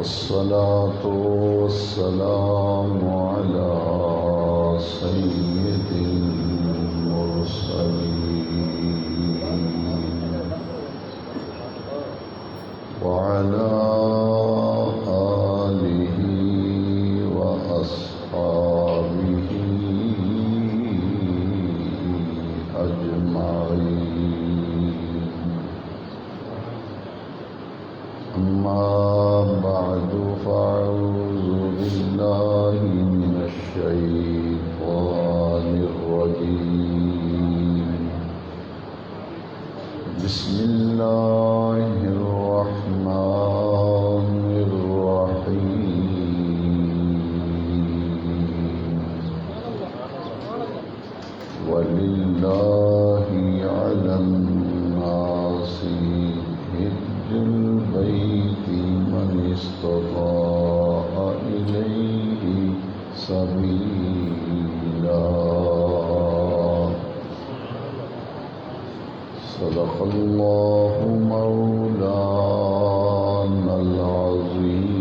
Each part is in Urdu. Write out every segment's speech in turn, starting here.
والصلاة والسلام على سيد المرسلين وعلى آله وأصحابه أجمعين. أما بعد فأعوذ بالله من الشيطان الرجيم. بسم الله الرحمن الرحيم. ولله على الناس حج البيت من استطاع إليه سبيلا. صدق الله مولانا العظيم.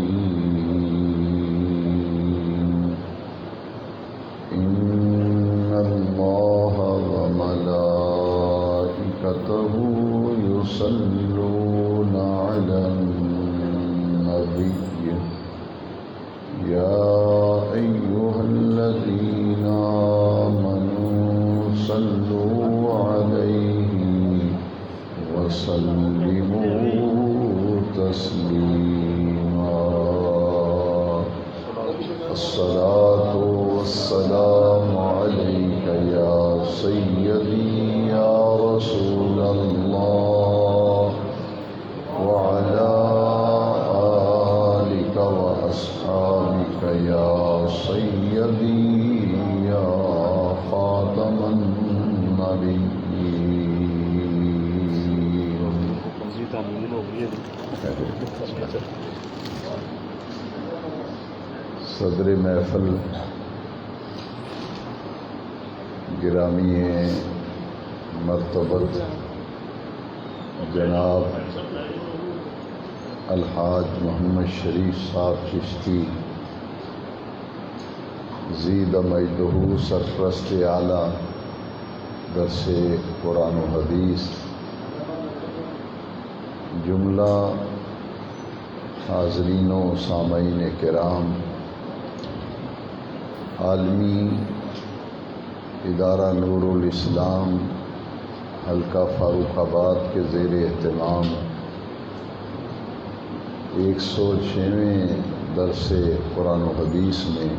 إن الله وملائكته يصلون على النبي يا أيها الذين آمنوا صلوا عليه وسلموا تسليما. الصلاة والسلام عليك يا سيدي يا رسول الله وعلى آلك وأصحابك يا سيدي يا خاتم النبيين. صدر محفل گرامی مرتبت جناب الحاج محمد شریف صاحب چشتی زید مجدہ سرپرست اعلیٰ درس قرآن و حدیث، جملہ حاضرین و سامعین کرام، عالمی ادارہ نور الاسلام حلقہ فاروق آباد کے زیر اہتمام 106ویں درس قرآن و حدیث میں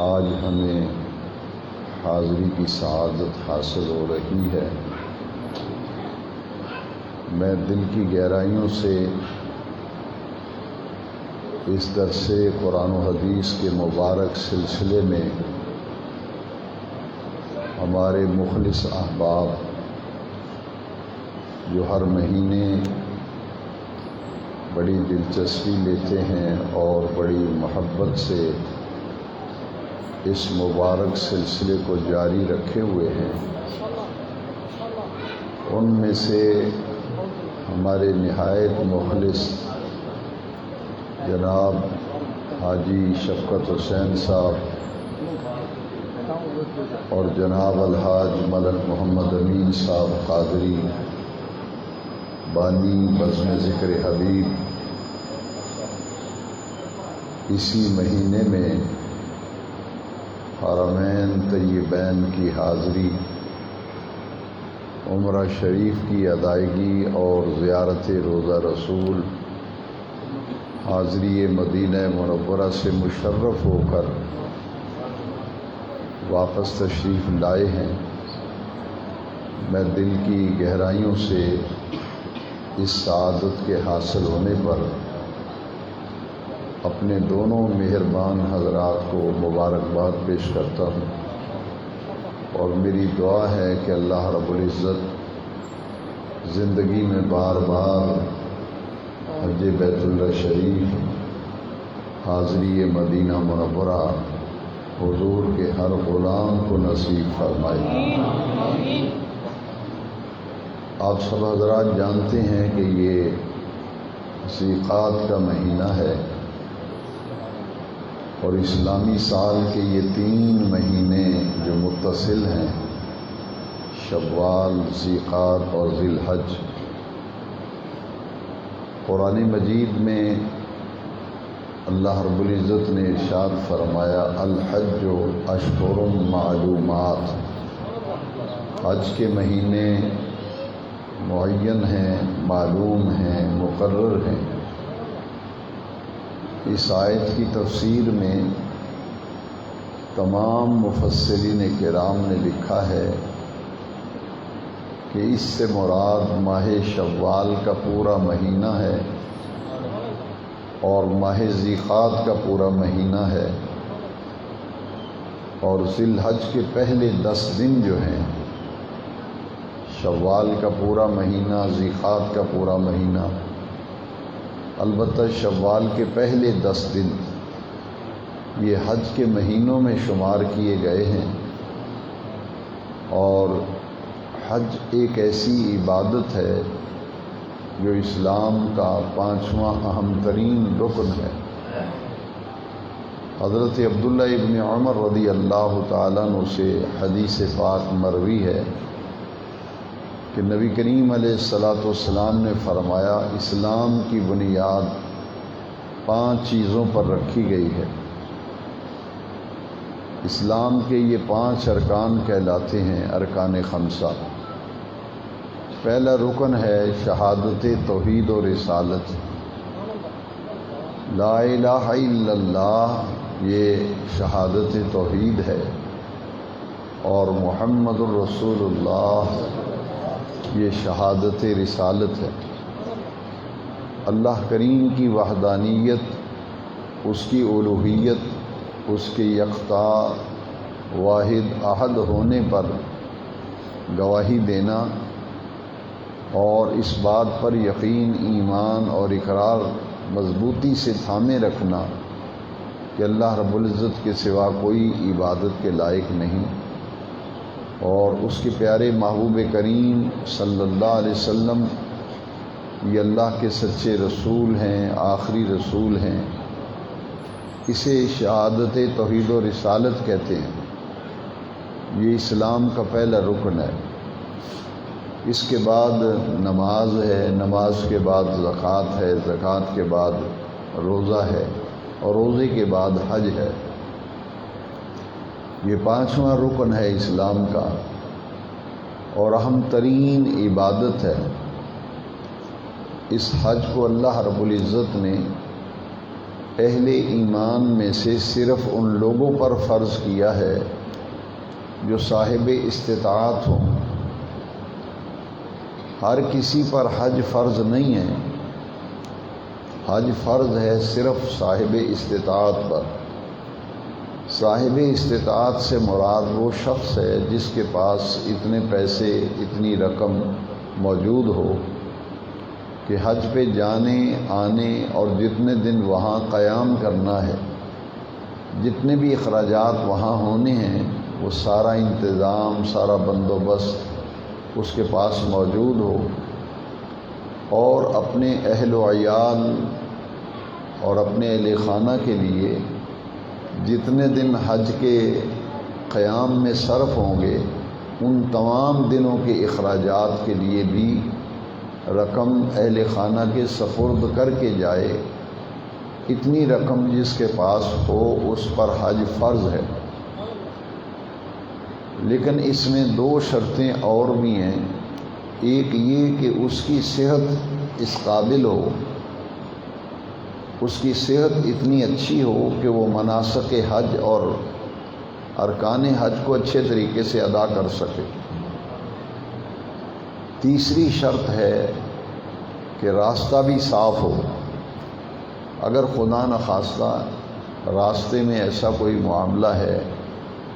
آج ہمیں حاضری کی سعادت حاصل ہو رہی ہے. میں دل کی گہرائیوں سے اس درس قرآن و حدیث کے مبارک سلسلے میں ہمارے مخلص احباب جو ہر مہینے بڑی دلچسپی لیتے ہیں اور بڑی محبت سے اس مبارک سلسلے کو جاری رکھے ہوئے ہیں، ان میں سے ہمارے نہایت مخلص جناب حاجی شفقت حسین صاحب اور جناب الحاج ملک محمد امین صاحب قادری بانی بزم ذکر حبیب اسی مہینے میں حرمین طیبین کی حاضری، عمرہ شریف کی ادائیگی اور زیارت روضہ رسول، حاضری مدینہ منورہ سے مشرف ہو کر واپس تشریف لائے ہیں. میں دل کی گہرائیوں سے اس سعادت کے حاصل ہونے پر اپنے دونوں مہربان حضرات کو مبارکباد پیش کرتا ہوں، اور میری دعا ہے کہ اللہ رب العزت زندگی میں بار بار حج بیت اللہ شریف، حاضری مدینہ منورہ حضور کے ہر غلام کو نصیب فرمائے. آپ سب حضرات جانتے ہیں کہ یہ ذیقعد کا مہینہ ہے، اور اسلامی سال کے یہ 3 مہینے جو متصل ہیں، شوال، ذیقعد اور ذی الحج، قرآن مجید میں اللہ رب العزت نے ارشاد فرمایا الحج اشہر معلومات، حج کے مہینے معین ہیں، معلوم ہیں، مقرر ہیں۔ اس آیت کی تفسیر میں تمام مفسرین کرام نے لکھا ہے کہ اس سے مراد ماہ شوال کا پورا مہینہ ہے اور ماہ ذیقعد کا پورا مہینہ ہے، اور ذی الحج کے پہلے 10 دن جو ہیں، شوال کا پورا مہینہ، ذیقعد کا پورا مہینہ، البتہ شوال کے پہلے 10 دن یہ حج کے مہینوں میں شمار کیے گئے ہیں۔ اور حج ایک ایسی عبادت ہے جو اسلام کا 5واں اہم ترین رکن ہے۔ حضرت عبداللہ ابن عمر رضی اللہ تعالیٰ عنہ سے حدیث پاک مروی ہے کہ نبی کریم علیہ الصلاۃ والسلام نے فرمایا اسلام کی بنیاد 5 چیزوں پر رکھی گئی ہے۔ اسلام کے یہ 5 ارکان کہلاتے ہیں ارکان خمسہ۔ پہلا رکن ہے شہادت توحید و رسالت، لا الہ الا اللہ، یہ شہادت توحید ہے، اور محمد الرسول اللہ، یہ شہادت رسالت ہے۔ اللہ کریم کی وحدانیت، اس کی الوہیت، اس کے یکتا واحد احد ہونے پر گواہی دینا، اور اس بات پر یقین، ایمان اور اقرار مضبوطی سے تھامے رکھنا کہ اللہ رب العزت کے سوا کوئی عبادت کے لائق نہیں، اور اس کے پیارے محبوب کریم صلی اللہ علیہ وسلم یہ اللہ کے سچے رسول ہیں، آخری رسول ہیں۔ اسے شہادت توحید و رسالت کہتے ہیں۔ یہ اسلام کا پہلا رکن ہے۔ اس کے بعد نماز ہے، نماز کے بعد زکوٰۃ ہے، زکوٰۃ کے بعد روزہ ہے، اور روزے کے بعد حج ہے۔ یہ 5واں رکن ہے اسلام کا، اور اہم ترین عبادت ہے۔ اس حج کو اللہ رب العزت نے اہل ایمان میں سے صرف ان لوگوں پر فرض کیا ہے جو صاحب استطاعت ہوں۔ ہر کسی پر حج فرض نہیں ہے، حج فرض ہے صرف صاحب استطاعت پر۔ صاحب استطاعت سے مراد وہ شخص ہے جس کے پاس اتنے پیسے، اتنی رقم موجود ہو کہ حج پہ جانے آنے اور جتنے دن وہاں قیام کرنا ہے، جتنے بھی اخراجات وہاں ہونے ہیں، وہ سارا انتظام، سارا بندوبست اس کے پاس موجود ہو، اور اپنے اہل و عیال اور اپنے اہل خانہ کے لیے جتنے دن حج کے قیام میں صرف ہوں گے، ان تمام دنوں کے اخراجات کے لیے بھی رقم اہل خانہ کے سپرد کر کے جائے۔ اتنی رقم جس کے پاس ہو اس پر حج فرض ہے۔ لیکن اس میں 2 شرطیں اور بھی ہیں۔ ایک یہ کہ اس کی صحت اس قابل ہو، اس کی صحت اتنی اچھی ہو کہ وہ مناسک حج اور ارکان حج کو اچھے طریقے سے ادا کر سکے۔ تیسری شرط ہے کہ راستہ بھی صاف ہو۔ اگر خدا نخواستہ راستے میں ایسا کوئی معاملہ ہے،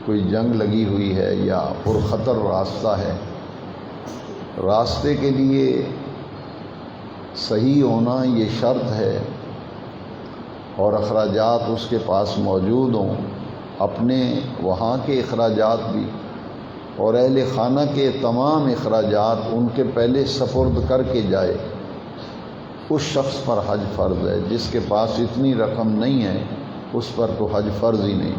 کوئی جنگ لگی ہوئی ہے یا پرخطر راستہ ہے، راستے کے لیے صحیح ہونا یہ شرط ہے، اور اخراجات اس کے پاس موجود ہوں، اپنے وہاں کے اخراجات بھی اور اہل خانہ کے تمام اخراجات ان کے پہلے سپرد کر کے جائے۔ اس شخص پر حج فرض ہے. جس کے پاس اتنی رقم نہیں ہے اس پر تو حج فرض ہی نہیں.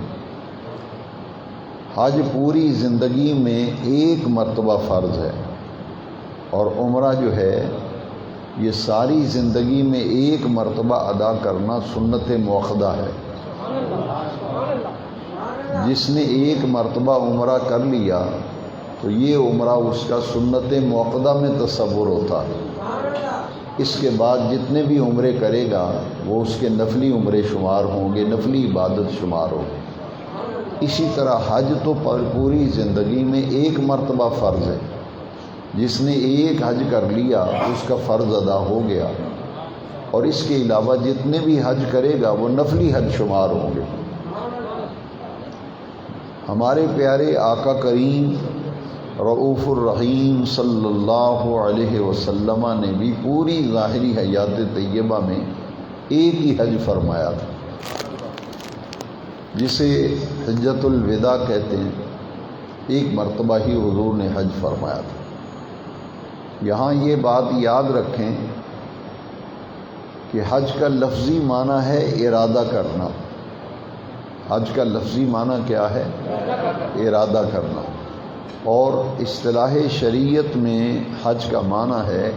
حج پوری زندگی میں ایک مرتبہ فرض ہے، اور عمرہ جو ہے یہ ساری زندگی میں ایک مرتبہ ادا کرنا سنت مؤکدہ ہے. جس نے ایک مرتبہ عمرہ کر لیا تو یہ عمرہ اس کا سنت مؤکدہ میں تصور ہوتا ہے. اس کے بعد جتنے بھی عمرے کرے گا وہ اس کے نفلی عمرے شمار ہوں گے، نفلی عبادت شمار ہوگی. اسی طرح حج تو پوری زندگی میں ایک مرتبہ فرض ہے. جس نے ایک حج کر لیا اس کا فرض ادا ہو گیا، اور اس کے علاوہ جتنے بھی حج کرے گا وہ نفلی حج شمار ہوں گے. ہمارے پیارے آقا کریم رؤوف الرحیم صلی اللہ علیہ وسلم نے بھی پوری ظاہری حیات طیبہ میں ایک ہی حج فرمایا تھا، جسے حجۃ الوداع کہتے ہیں. ایک مرتبہ ہی حضور نے حج فرمایا تھا. یہاں یہ بات یاد رکھیں کہ حج کا لفظی معنی ہے ارادہ کرنا. حج کا لفظی معنی کیا ہے؟ ارادہ کرنا. اور اصطلاح شریعت میں حج کا معنی ہے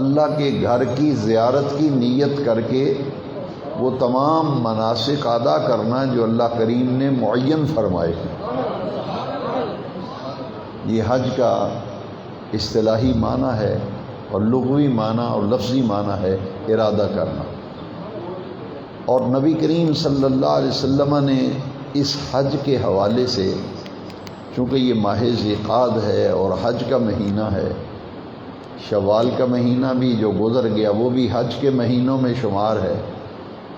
اللہ کے گھر کی زیارت کی نیت کر کے وہ تمام مناسک ادا کرنا جو اللہ کریم نے معین فرمائے. یہ حج کا اصطلاحی معنی ہے، اور لغوی معنی اور لفظی معنی ہے ارادہ کرنا. اور نبی کریم صلی اللہ علیہ وسلم نے اس حج کے حوالے سے، چونکہ یہ ماہ ذیقعد ہے اور حج کا مہینہ ہے، شوال کا مہینہ بھی جو گزر گیا وہ بھی حج کے مہینوں میں شمار ہے،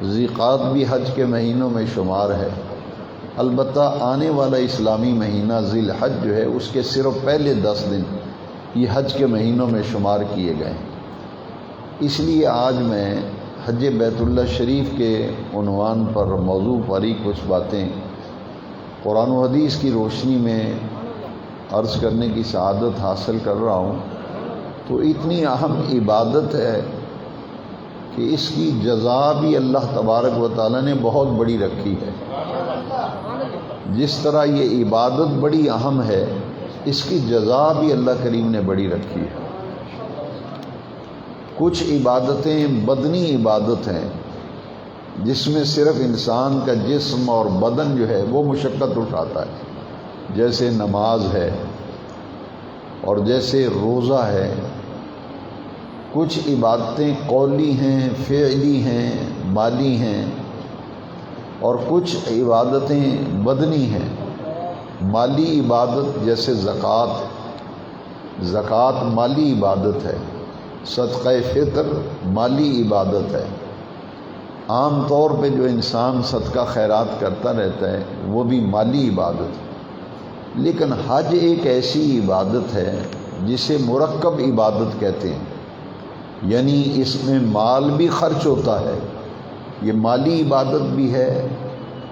ذیقعد بھی حج کے مہینوں میں شمار ہے. البتہ آنے والا اسلامی مہینہ ذی الحج جو ہے اس کے صرف پہلے 10 دن یہ حج کے مہینوں میں شمار کیے گئے. اس لیے آج میں حج بیت اللہ شریف کے عنوان پر موضوع پر ہی کچھ باتیں قرآن و حدیث کی روشنی میں عرض کرنے کی سعادت حاصل کر رہا ہوں. تو اتنی اہم عبادت ہے کہ اس کی جزا بھی اللہ تبارک و تعالیٰ نے بہت بڑی رکھی ہے. جس طرح یہ عبادت بڑی اہم ہے، اس کی جزا بھی اللہ کریم نے بڑی رکھی ہے. کچھ عبادتیں بدنی عبادت ہیں جس میں صرف انسان کا جسم اور بدن جو ہے وہ مشقت اٹھاتا ہے، جیسے نماز ہے اور جیسے روزہ ہے. کچھ عبادتیں قولی ہیں، فعلی ہیں، مالی ہیں، اور کچھ عبادتیں بدنی ہیں. مالی عبادت جیسے زکوٰۃ مالی عبادت ہے، صدقہ فطر مالی عبادت ہے. عام طور پہ جو انسان صدقہ خیرات کرتا رہتا ہے وہ بھی مالی عبادت ہے. لیکن حج ایک ایسی عبادت ہے جسے مرکب عبادت کہتے ہیں، یعنی اس میں مال بھی خرچ ہوتا ہے. یہ مالی عبادت بھی ہے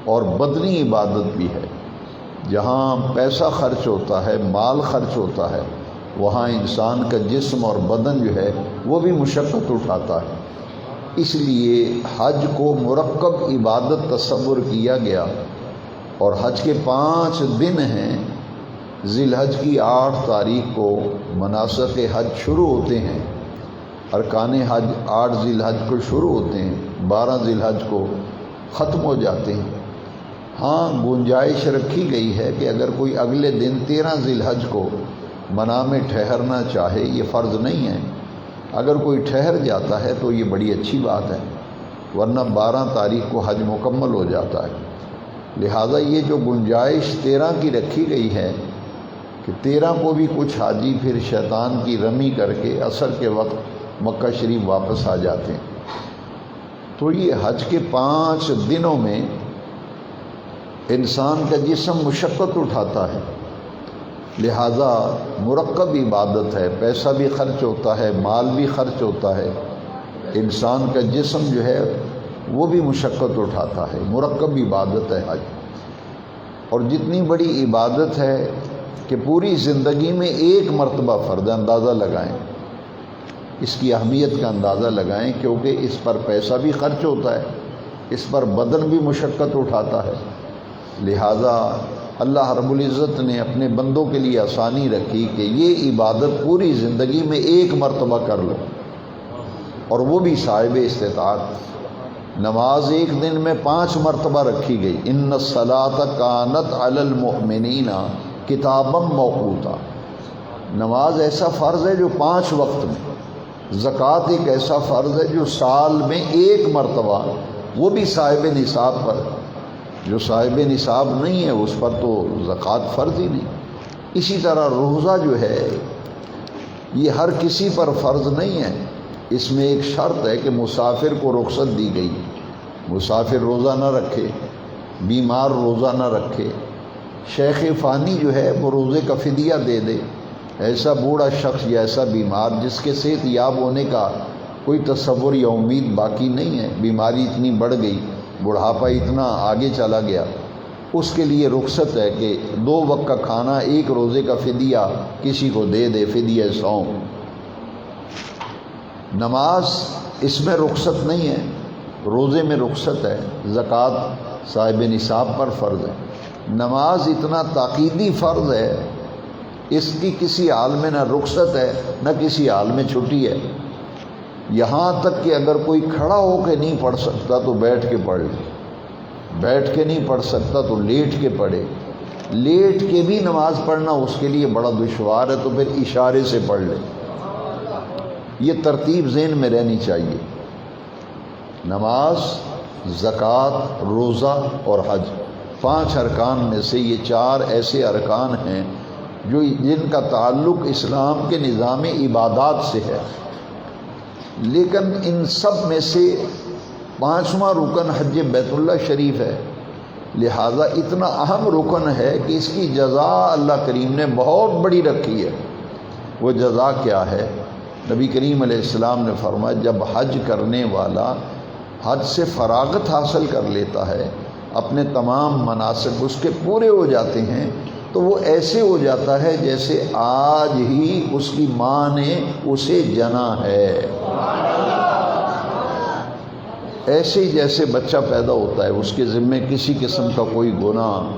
اور بدنی عبادت بھی ہے. جہاں پیسہ خرچ ہوتا ہے، مال خرچ ہوتا ہے، وہاں انسان کا جسم اور بدن جو ہے وہ بھی مشقت اٹھاتا ہے. اس لیے حج کو مرکب عبادت تصور کیا گیا. اور حج کے 5 دن ہیں. ذی الحج کی 8 تاریخ کو مناسک حج شروع ہوتے ہیں. ارکان حج 8 ذی الحج کو شروع ہوتے ہیں، 12 ذی الحج کو ختم ہو جاتے ہیں. ہاں گنجائش رکھی گئی ہے کہ اگر کوئی اگلے دن 13 ذی الحج کو منا میں ٹھہرنا چاہے، یہ فرض نہیں ہے. اگر کوئی ٹھہر جاتا ہے تو یہ بڑی اچھی بات ہے، ورنہ 12 تاریخ کو حج مکمل ہو جاتا ہے. لہٰذا یہ جو گنجائش 13 کی رکھی گئی ہے کہ 13 کو بھی کچھ حاجی پھر شیطان کی رمی کر کے عصر کے وقت مکہ شریف واپس آ جاتے ہیں. تو یہ حج کے 5 دنوں میں انسان کا جسم مشقت اٹھاتا ہے. لہذا مرکب عبادت ہے. پیسہ بھی خرچ ہوتا ہے، مال بھی خرچ ہوتا ہے، انسان کا جسم جو ہے وہ بھی مشقت اٹھاتا ہے. مرکب عبادت ہے حج. اور جتنی بڑی عبادت ہے کہ پوری زندگی میں ایک مرتبہ فرض، اندازہ لگائیں اس کی اہمیت کا اندازہ لگائیں، کیونکہ اس پر پیسہ بھی خرچ ہوتا ہے، اس پر بدن بھی مشقت اٹھاتا ہے۔ لہٰذا اللہ رب العزت نے اپنے بندوں کے لیے آسانی رکھی کہ یہ عبادت پوری زندگی میں ایک مرتبہ کر لو، اور وہ بھی صاحب استطاعت۔ نماز ایک دن میں 5 مرتبہ رکھی گئی۔ ان الصلاۃ کانت علی المؤمنین کتابا موقوتا۔ نماز ایسا فرض ہے جو 5 وقت میں، زکوٰۃ ایک ایسا فرض ہے جو سال میں 1 مرتبہ، وہ بھی صاحب نصاب پر۔ جو صاحب نصاب نہیں ہے اس پر تو زکوٰۃ فرض ہی نہیں۔ اسی طرح روزہ جو ہے یہ ہر کسی پر فرض نہیں ہے، اس میں ایک شرط ہے کہ مسافر کو رخصت دی گئی، مسافر روزہ نہ رکھے، بیمار روزہ نہ رکھے، شیخ فانی جو ہے وہ روزے کا فدیہ دے دے۔ ایسا بوڑھا شخص یا ایسا بیمار جس کے صحت یاب ہونے کا کوئی تصور یا امید باقی نہیں ہے، بیماری اتنی بڑھ گئی، بڑھاپا اتنا آگے چلا گیا، اس کے لیے رخصت ہے کہ 2 وقت کا کھانا، 1 روزے کا فدیہ کسی کو دے دے، فدیہ صوم۔ نماز اس میں رخصت نہیں ہے، روزے میں رخصت ہے، زکوٰۃ صاحب نصاب پر فرض ہے۔ نماز اتنا تاکیدی فرض ہے، اس کی کسی حال میں نہ رخصت ہے نہ کسی حال میں چھٹی ہے۔ یہاں تک کہ اگر کوئی کھڑا ہو کے نہیں پڑھ سکتا تو بیٹھ کے پڑھ لے، بیٹھ کے نہیں پڑھ سکتا تو لیٹ کے پڑھے، لیٹ کے بھی نماز پڑھنا اس کے لیے بڑا دشوار ہے تو پھر اشارے سے پڑھ لے۔ یہ ترتیب ذہن میں رہنی چاہیے۔ نماز، زکوٰۃ، روزہ اور حج، 5 ارکان میں سے یہ 4 ایسے ارکان ہیں جن کا تعلق اسلام کے نظام عبادات سے ہے، لیکن ان سب میں سے 5واں رکن حج بیت اللہ شریف ہے، لہذا اتنا اہم رکن ہے کہ اس کی جزا اللہ کریم نے بہت بڑی رکھی ہے۔ وہ جزا کیا ہے؟ نبی کریم علیہ السلام نے فرمایا جب حج کرنے والا حج سے فراغت حاصل کر لیتا ہے، اپنے تمام مناسک اس کے پورے ہو جاتے ہیں، تو وہ ایسے ہو جاتا ہے جیسے آج ہی اس کی ماں نے اسے جنا ہے، ایسے ہی جیسے بچہ پیدا ہوتا ہے، اس کے ذمے کسی قسم کا کوئی گناہ،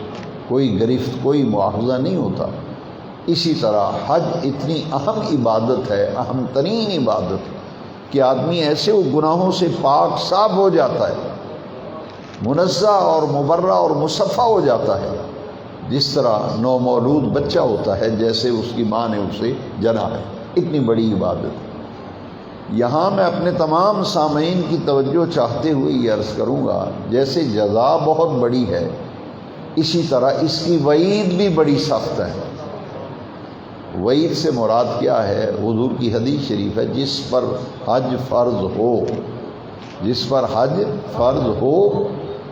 کوئی گرفت، کوئی مواخذہ نہیں ہوتا۔ اسی طرح حج اتنی اہم عبادت ہے، اہم ترین عبادت، کہ آدمی ایسے وہ گناہوں سے پاک صاف ہو جاتا ہے، منزہ اور مبرہ اور مصفہ ہو جاتا ہے، جس طرح نومولود بچہ ہوتا ہے جیسے اس کی ماں نے اسے جنا ہے۔ اتنی بڑی عبادت۔ یہاں میں اپنے تمام سامعین کی توجہ چاہتے ہوئے یہ عرض کروں گا، جیسے جزا بہت بڑی ہے، اسی طرح اس کی وعید بھی بڑی سخت ہے۔ وعید سے مراد کیا ہے؟ حضور کی حدیث شریف ہے، جس پر حج فرض ہو، جس پر حج فرض ہو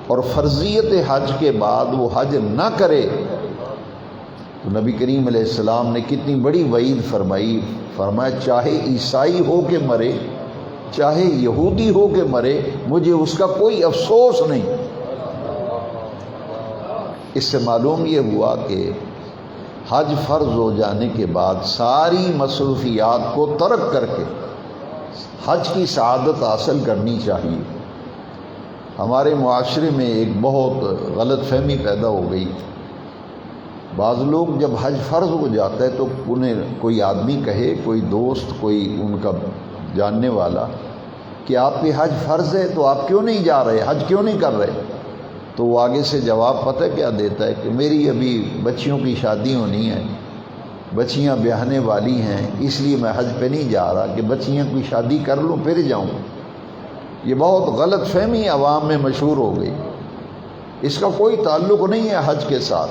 اور فرضیت حج کے بعد وہ حج نہ کرے، تو نبی کریم علیہ السلام نے کتنی بڑی وعید فرمائی۔ فرمایا چاہے عیسائی ہو کے مرے، چاہے یہودی ہو کے مرے، مجھے اس کا کوئی افسوس نہیں۔ اس سے معلوم یہ ہوا کہ حج فرض ہو جانے کے بعد ساری مصروفیات کو ترک کر کے حج کی سعادت حاصل کرنی چاہیے۔ ہمارے معاشرے میں ایک بہت غلط فہمی پیدا ہو گئی، بعض لوگ جب حج فرض ہو جاتا ہے تو انہیں کوئی آدمی کہے، کوئی دوست، کوئی ان کا جاننے والا کہ آپ پہ حج فرض ہے تو آپ کیوں نہیں جا رہے، حج کیوں نہیں کر رہے؟ تو وہ آگے سے جواب پتہ کیا دیتا ہے کہ میری ابھی بچیوں کی شادی ہونی ہے، بچیاں بیاہنے والی ہیں، اس لیے میں حج پہ نہیں جا رہا کہ بچیاں کی شادی کر لوں پھر جاؤں۔ یہ بہت غلط فہمی عوام میں مشہور ہو گئی، اس کا کوئی تعلق نہیں ہے حج کے ساتھ۔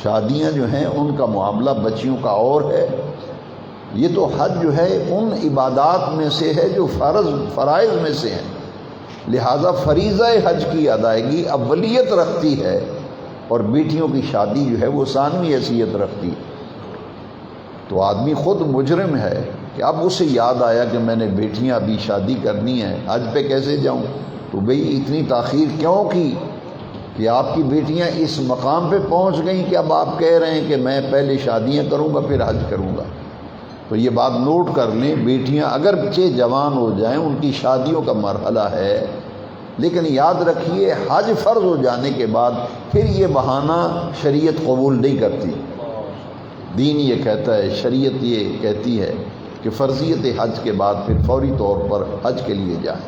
شادیاں جو ہیں ان کا معاملہ بچیوں کا اور ہے، یہ تو حج جو ہے ان عبادات میں سے ہے جو فرائض میں سے ہیں، لہذا فریضہ حج کی ادائیگی اولیت رکھتی ہے، اور بیٹیوں کی شادی جو ہے وہ ثانوی حیثیت رکھتی ہے۔ تو آدمی خود مجرم ہے کہ اب اسے یاد آیا کہ میں نے بیٹیاں ابھی شادی کرنی ہے، حج پہ کیسے جاؤں؟ تو بھئی اتنی تاخیر کیوں کی کہ آپ کی بیٹیاں اس مقام پہ پہنچ گئیں کہ اب آپ کہہ رہے ہیں کہ میں پہلے شادیاں کروں گا پھر حج کروں گا؟ تو یہ بات نوٹ کر لیں، بیٹیاں اگرچہ جوان ہو جائیں، ان کی شادیوں کا مرحلہ ہے، لیکن یاد رکھیے حج فرض ہو جانے کے بعد پھر یہ بہانہ شریعت قبول نہیں کرتی۔ دین یہ کہتا ہے، شریعت یہ کہتی ہے کہ فرضیت حج کے بعد پھر فوری طور پر حج کے لیے جائیں۔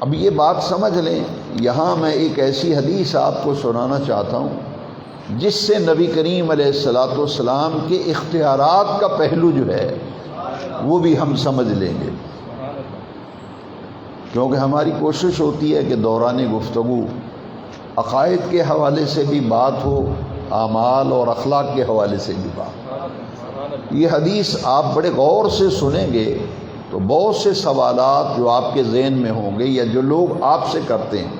اب یہ بات سمجھ لیں، یہاں میں ایک ایسی حدیث آپ کو سنانا چاہتا ہوں جس سے نبی کریم علیہ الصلوۃ والسلام کے اختیارات کا پہلو جو ہے وہ بھی ہم سمجھ لیں گے، کیونکہ ہماری کوشش ہوتی ہے کہ دوران گفتگو عقائد کے حوالے سے بھی بات ہو، اعمال اور اخلاق کے حوالے سے بھی بات۔ یہ حدیث آپ بڑے غور سے سنیں گے تو بہت سے سوالات جو آپ کے ذہن میں ہوں گے یا جو لوگ آپ سے کرتے ہیں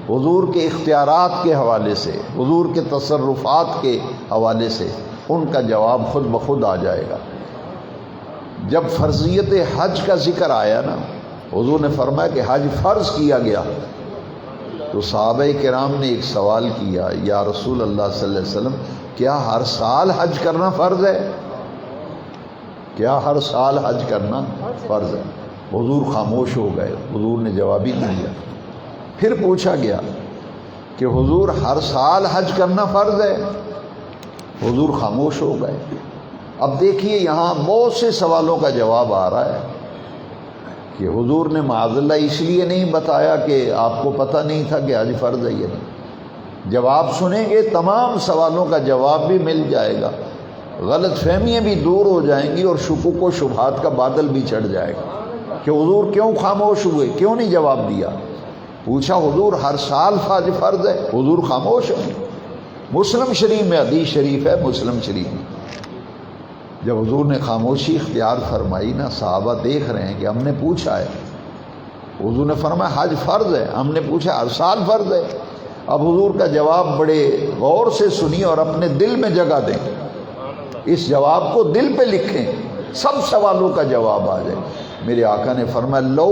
حضور کے اختیارات کے حوالے سے، حضور کے تصرفات کے حوالے سے، ان کا جواب خود بخود آ جائے گا۔ جب فرضیت حج کا ذکر آیا نا، حضور نے فرمایا کہ حج فرض کیا گیا، تو صحابہ کرام نے ایک سوال کیا، یا رسول اللہ صلی اللہ علیہ وسلم کیا ہر سال حج کرنا فرض ہے؟ کیا ہر سال حج کرنا فرض ہے؟ حضور خاموش ہو گئے، حضور نے جواب ہی نہیں دیا۔ پھر پوچھا گیا کہ حضور ہر سال حج کرنا فرض ہے؟ حضور خاموش ہو گئے۔ اب دیکھیے یہاں بہت سے سوالوں کا جواب آ رہا ہے کہ حضور نے معاذ اللہ اس لیے نہیں بتایا کہ آپ کو پتہ نہیں تھا کہ حج فرض ہے یا نہیں۔ جب آپ سنیں گے تمام سوالوں کا جواب بھی مل جائے گا، غلط فہمیاں بھی دور ہو جائیں گی اور شکوک و شبہات کا بادل بھی چڑھ جائے گا کہ حضور کیوں خاموش ہوئے، کیوں نہیں جواب دیا۔ پوچھا حضور ہر سال حج فرض ہے؟ حضور خاموش ہے۔ مسلم شریف میں حدیث شریف ہے، مسلم شریف میں جب حضور نے خاموشی اختیار فرمائی نا، صحابہ دیکھ رہے ہیں کہ ہم نے پوچھا ہے، حضور نے فرمایا حج فرض ہے، ہم نے پوچھا ہر سال فرض ہے۔ اب حضور کا جواب بڑے غور سے سنیے اور اپنے دل میں جگہ دیں، اس جواب کو دل پہ لکھیں، سب سوالوں کا جواب آ جائے۔ میرے آقا نے فرمایا لو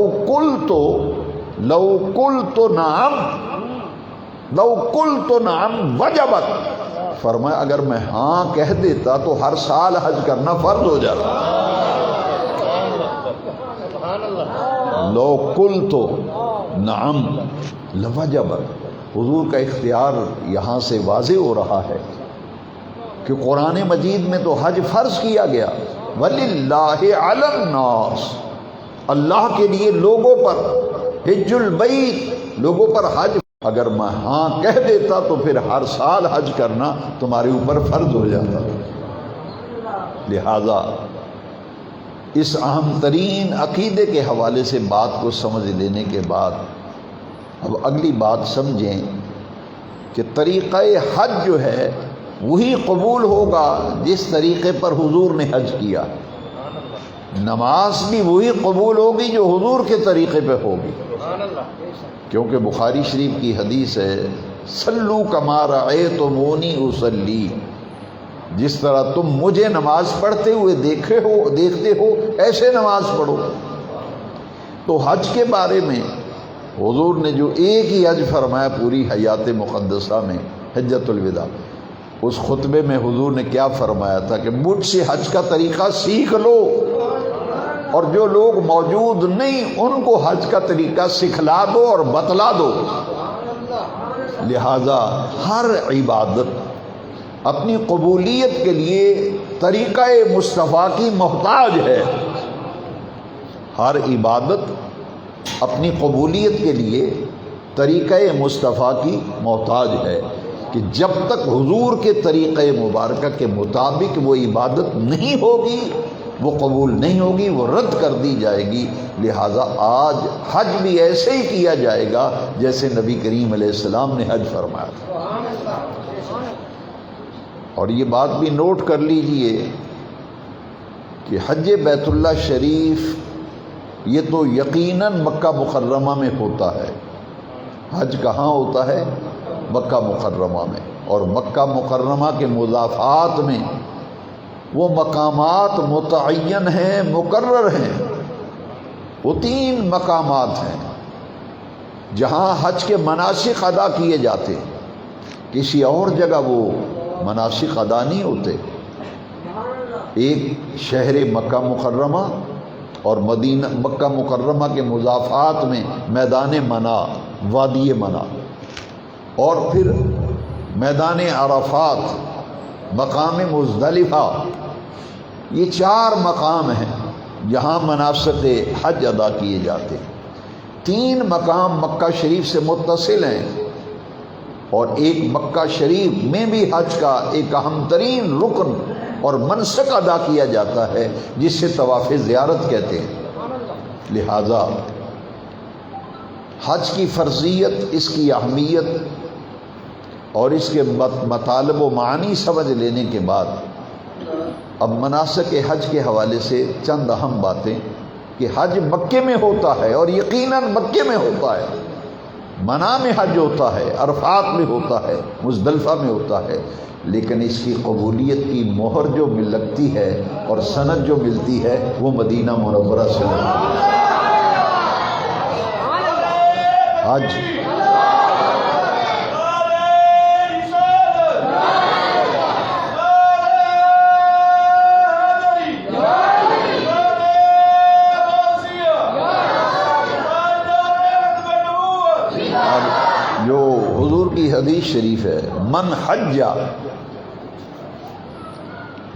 قلت نعم وجبت، فرمایا اگر میں ہاں کہہ دیتا تو ہر سال حج کرنا فرض ہو جاتا۔ لو قلت نعم لوجبت، حضور کا اختیار یہاں سے واضح ہو رہا ہے کہ قرآن مجید میں تو حج فرض کیا گیا، وَلِلَّهِ عَلَى النَّاسِ، اللہ کے لیے لوگوں پر، حج البیت، لوگوں پر حج۔ اگر میں ہاں کہہ دیتا تو پھر ہر سال حج کرنا تمہارے اوپر فرض ہو جاتا۔ لہذا اس اہم ترین عقیدے کے حوالے سے بات کو سمجھ لینے کے بعد اب اگلی بات سمجھیں کہ طریقہ حج جو ہے وہی قبول ہوگا جس طریقے پر حضور نے حج کیا، نماز بھی وہی قبول ہوگی جو حضور کے طریقے پہ ہوگی، کیونکہ بخاری شریف کی حدیث ہے صلو کما رأیتمونی اصلی، جس طرح تم مجھے نماز پڑھتے ہوئے دیکھتے ہو ایسے نماز پڑھو۔ تو حج کے بارے میں حضور نے جو ایک ہی حج فرمایا پوری حیات مقدسہ میں، حجۃ الوداع، اس خطبے میں حضور نے کیا فرمایا تھا کہ مجھ سے حج کا طریقہ سیکھ لو، اور جو لوگ موجود نہیں ان کو حج کا طریقہ سکھلا دو اور بتلا دو۔ لہذا ہر عبادت اپنی قبولیت کے لیے طریقہ مصطفیٰ کی محتاج ہے، ہر عبادت اپنی قبولیت کے لیے طریقہ مصطفیٰ کی محتاج ہے کہ جب تک حضور کے طریقہ مبارکہ کے مطابق وہ عبادت نہیں ہوگی وہ قبول نہیں ہوگی، وہ رد کر دی جائے گی۔ لہٰذا آج حج بھی ایسے ہی کیا جائے گا جیسے نبی کریم علیہ السلام نے حج فرمایا تھا۔ اور یہ بات بھی نوٹ کر لیجئے کہ حج بیت اللہ شریف یہ تو یقیناً مکہ مکرمہ میں ہوتا ہے۔ حج کہاں ہوتا ہے؟ مکہ مکرمہ میں، اور مکہ مکرمہ کے مضافات میں وہ مقامات متعین ہیں، مقرر ہیں، وہ 3 مقامات ہیں جہاں حج کے مناسک ادا کیے جاتے ہیں، کسی اور جگہ وہ مناسک ادا نہیں ہوتے۔ ایک شہر مکہ مکرمہ اور مدینہ مکہ مکرمہ کے مضافات میں میدان منا، وادی منا، اور پھر میدان عرفات، مقام مزدلفہ، یہ 4 مقام ہیں جہاں مناسک حج ادا کیے جاتے ہیں۔ 3 مقام مکہ شریف سے متصل ہیں، اور ایک مکہ شریف میں بھی حج کا ایک اہم ترین رکن اور منسک ادا کیا جاتا ہے جس سے طواف زیارت کہتے ہیں۔ لہذا حج کی فرضیت، اس کی اہمیت اور اس کے مطالب و معنی سمجھ لینے کے بعد اب مناسک حج کے حوالے سے چند اہم باتیں کہ حج مکے میں ہوتا ہے، اور یقیناً مکے میں ہوتا ہے، منا میں حج ہوتا ہے، عرفات میں ہوتا ہے، مزدلفہ میں ہوتا ہے، لیکن اس کی قبولیت کی مہر جو لگتی ہے اور سند جو ملتی ہے وہ مدینہ منورہ سے ملتی ہے۔ حج جو حضور کی حدیث شریف ہے، من حج،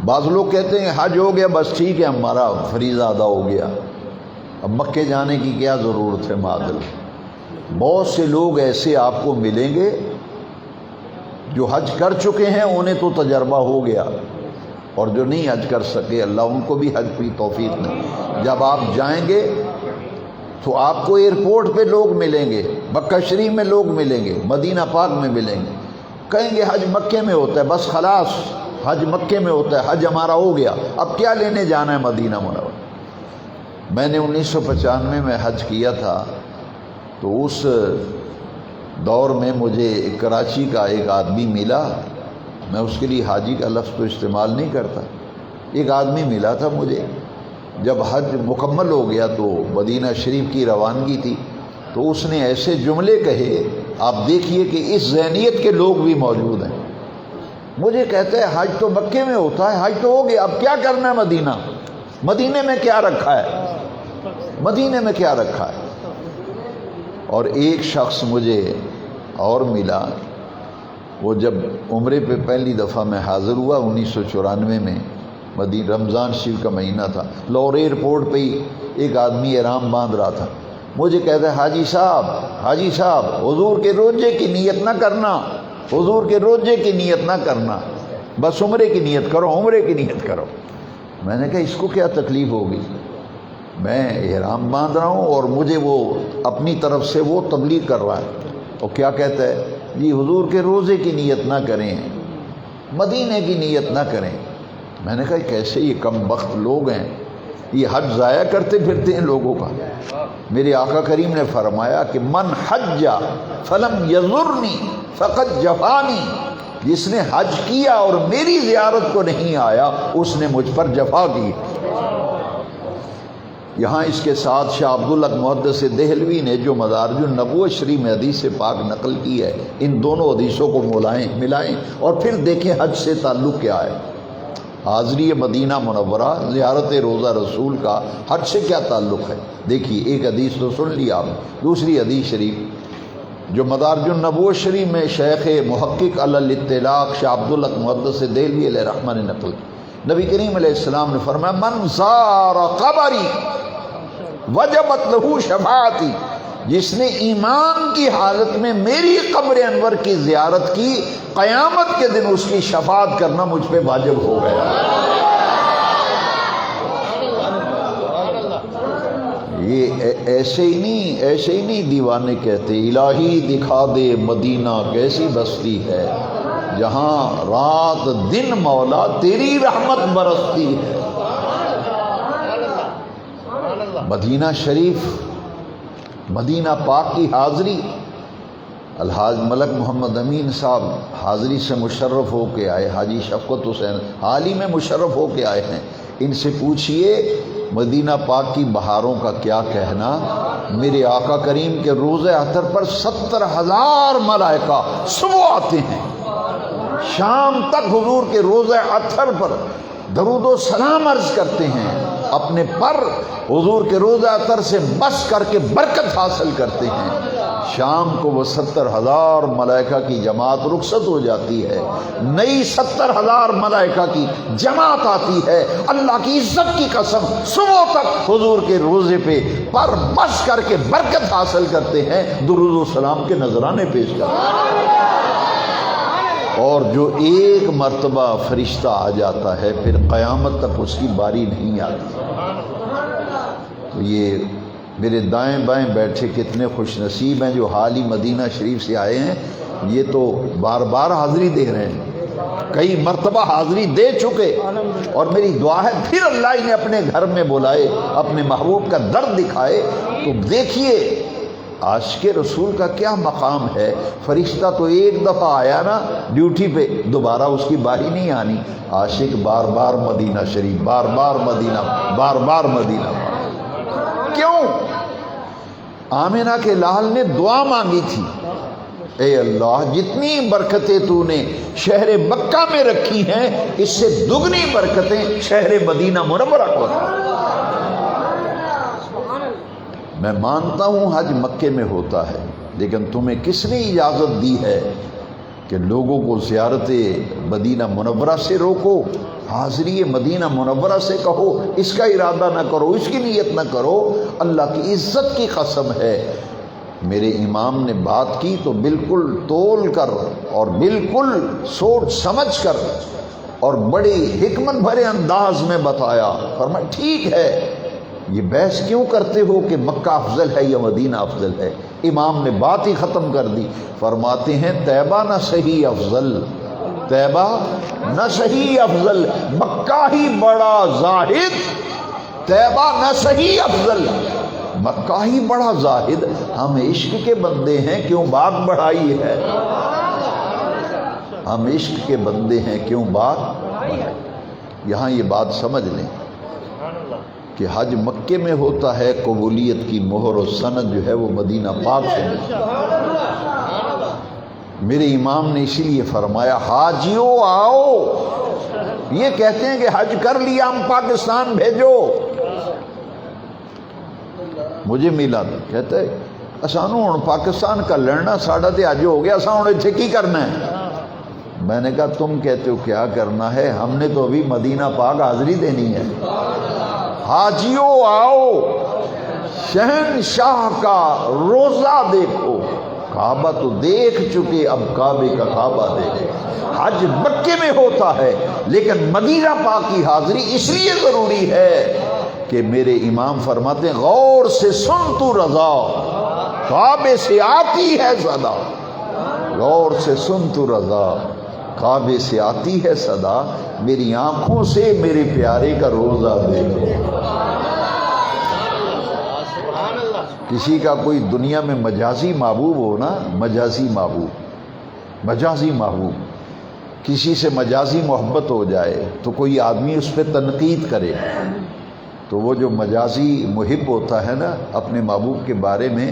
بعض لوگ کہتے ہیں حج ہو گیا بس ٹھیک ہے ہمارا فریضہ ادا ہو گیا، اب مکے جانے کی کیا ضرورت ہے معذل۔ بہت سے لوگ ایسے آپ کو ملیں گے جو حج کر چکے ہیں، انہیں تو تجربہ ہو گیا، اور جو نہیں حج کر سکے اللہ ان کو بھی حج کی توفیق نہیں۔ جب آپ جائیں گے تو آپ کو ایئرپورٹ پہ لوگ ملیں گے، مکہ شریف میں لوگ ملیں گے، مدینہ پاک میں ملیں گے، کہیں گے حج مکے میں ہوتا ہے، بس خلاص حج مکے میں ہوتا ہے، حج ہمارا ہو گیا، اب کیا لینے جانا ہے مدینہ منورہ۔ میں نے 1995 میں حج کیا تھا، تو اس دور میں مجھے کراچی کا ایک آدمی ملا، میں اس کے لیے حاجی کا لفظ تو استعمال نہیں کرتا، ایک آدمی ملا تھا مجھے، جب حج مکمل ہو گیا تو مدینہ شریف کی روانگی تھی، تو اس نے ایسے جملے کہے، آپ دیکھیے کہ اس ذہنیت کے لوگ بھی موجود ہیں۔ مجھے کہتے ہیں حج تو مکے میں ہوتا ہے، حج تو ہو گیا، اب کیا کرنا ہے مدینہ، مدینے میں کیا رکھا ہے، مدینے میں کیا رکھا ہے۔ اور ایک شخص مجھے اور ملا، وہ جب عمرے پہ پہلی دفعہ میں حاضر ہوا 1994 میں، مدینہ رمضان شریف کا مہینہ تھا، لاہور ایئرپورٹ پہ ہی ایک آدمی احرام باندھ رہا تھا، مجھے کہتا ہے حاجی صاحب حضور کے روزے کی نیت نہ کرنا، حضور کے روزے کی نیت نہ کرنا، بس عمرے کی نیت کرو، عمرے کی نیت کرو۔ میں نے کہا اس کو کیا تکلیف ہوگی، میں احرام باندھ رہا ہوں اور مجھے وہ اپنی طرف سے وہ تبلیغ کر رہا ہے، اور کیا کہتا ہے جی حضور کے روزے کی نیت نہ کریں، مدینے کی نیت نہ کریں۔ میں نے کہا کیسے یہ کم بخت لوگ ہیں، یہ حج ضائع کرتے پھرتے ہیں لوگوں کا۔ میرے آقا کریم نے فرمایا کہ من حج فلم یزرنی فقط جفانی، جس نے حج کیا اور میری زیارت کو نہیں آیا اس نے مجھ پر جفا کی۔ یہاں اس کے ساتھ شاہ عبدالحق محدث دہلوی نے جو مدارج النبوۃ شریف میں حدیث پاک نقل کی ہے، ان دونوں حدیثوں کو ملائیں اور پھر دیکھیں حج سے تعلق کیا ہے۔ حاضری مدینہ منورہ، زیارت روضہ رسول کا حج سے کیا تعلق ہے؟ دیکھیے ایک حدیث تو سن لی آپ، دوسری حدیث شریف جو مدارج النبوۃ شریف میں شیخ محقق علی الاطلاق شاہ عبدالحق محدث دہلوی علیہ رحمہ نے نقل کی، نبی کریم علیہ السلام نے فرمایا من زار قبری وجبت لہ شفاعتی، جس نے ایمان کی حالت میں میری قبر انور کی زیارت کی، قیامت کے دن اس کی شفاعت کرنا مجھ پہ واجب ہو گیا۔ یہ ایسے ہی نہیں دیوانے کہتے، الہی دکھا دے مدینہ کیسی بستی ہے جہاں رات دن مولا تیری رحمت برستی ہے۔ مدینہ شریف، مدینہ پاک کی حاضری، الحاج ملک محمد امین صاحب حاضری سے مشرف ہو کے آئے، حاجی شفقت حسین حال ہی میں مشرف ہو کے آئے ہیں، ان سے پوچھئے مدینہ پاک کی بہاروں کا کیا کہنا۔ میرے آقا کریم کے روزہ اطہر پر 70,000 ملائکہ صبح آتے ہیں، شام تک حضور کے روزہ اطہر پر درود و سلام عرض کرتے ہیں، اپنے پر حضور کے روضہ اطہر سے بس کر کے برکت حاصل کرتے ہیں۔ شام کو وہ 70,000 ملائکہ کی جماعت رخصت ہو جاتی ہے، نئی 70,000 ملائکہ کی جماعت آتی ہے۔ اللہ کی عزت کی قسم صبح تک حضور کے روزے پہ پر بس کر کے برکت حاصل کرتے ہیں، درود و سلام کے نذرانے پیش کرتے ہیں۔ اور جو ایک مرتبہ فرشتہ آ جاتا ہے پھر قیامت تک اس کی باری نہیں آتی۔ تو یہ میرے دائیں بائیں بیٹھے کتنے خوش نصیب ہیں جو حال ہی مدینہ شریف سے آئے ہیں، یہ تو بار بار حاضری دے رہے ہیں، کئی مرتبہ حاضری دے چکے، اور میری دعا ہے پھر اللہ انہیں اپنے گھر میں بلائے، اپنے محبوب کا درد دکھائے۔ تو دیکھیے عاشق رسول کا کیا مقام ہے، فرشتہ تو ایک دفعہ آیا نا ڈیوٹی پہ، دوبارہ اس کی باری نہیں آنی۔ عاشق بار بار مدینہ شریف، بار بار مدینہ، بار بار مدینہ۔ کیوں؟ آمنہ کے لال نے دعا مانگی تھی، اے اللہ جتنی برکتیں تو نے شہر مکہ میں رکھی ہیں اس سے دگنی برکتیں شہر مدینہ منورہ کو رکھی۔ میں مانتا ہوں حج مکے میں ہوتا ہے، لیکن تمہیں کس نے اجازت دی ہے کہ لوگوں کو زیارت مدینہ منورہ سے روکو، حاضری مدینہ منورہ سے کہو، اس کا ارادہ نہ کرو، اس کی نیت نہ کرو؟ اللہ کی عزت کی قسم ہے، میرے امام نے بات کی تو بالکل تول کر اور بالکل سوچ سمجھ کر اور بڑی حکمت بھرے انداز میں بتایا۔ فرمایا ٹھیک ہے، یہ بحث کیوں کرتے ہو کہ مکہ افضل ہے یا مدینہ افضل ہے؟ امام نے بات ہی ختم کر دی، فرماتے ہیں طیبہ نہ صحیح افضل، طیبہ نہ صحیح افضل، مکہ ہی بڑا زاہد، طیبہ نہ صحیح افضل، مکہ ہی بڑا زاہد۔ ہم عشق کے بندے ہیں کیوں بات بڑھائی ہے، ہم عشق کے بندے ہیں کیوں بات۔ یہاں یہ بات سمجھ لیں کہ حج مکے میں ہوتا ہے، قبولیت کی مہر و سند جو ہے وہ مدینہ پاک سے ملتی ہے۔ میرے امام نے اسی لیے فرمایا حاجیو آؤ، یہ کہتے ہیں کہ حج کر لیا ہم پاکستان بھیجو۔ مجھے ملا تھا، کہتے اسانو ہن پاکستان کا لڑنا ساڑا تے حج ہو گیا، اساں ہن ایتھے کی کرنا ہے؟ میں نے کہا تم کہتے ہو کیا کرنا ہے، ہم نے تو ابھی مدینہ پاک حاضری دینی ہے۔ حاجیو آؤ، شہنشاہ کا روزہ دیکھو، کعبہ تو دیکھ چکے، اب کعبے کا کعبہ دیکھو۔ حج مکے میں ہوتا ہے لیکن مدینہ پاک کی حاضری اس لیے ضروری ہے کہ میرے امام فرماتے ہیں غور سے سن تو رضا، کعبے سے آتی ہے صدا، غور سے سن تو رضا، کعبے سے آتی ہے صدا، میری آنکھوں سے میرے پیارے کا روزہ دیکھو۔ کسی کا کوئی دنیا میں مجازی محبوب ہو نا، مجازی محبوب، مجازی محبوب، کسی سے مجازی محبت ہو جائے تو کوئی آدمی اس پہ تنقید کرے تو وہ جو مجازی محب ہوتا ہے نا اپنے محبوب کے بارے میں،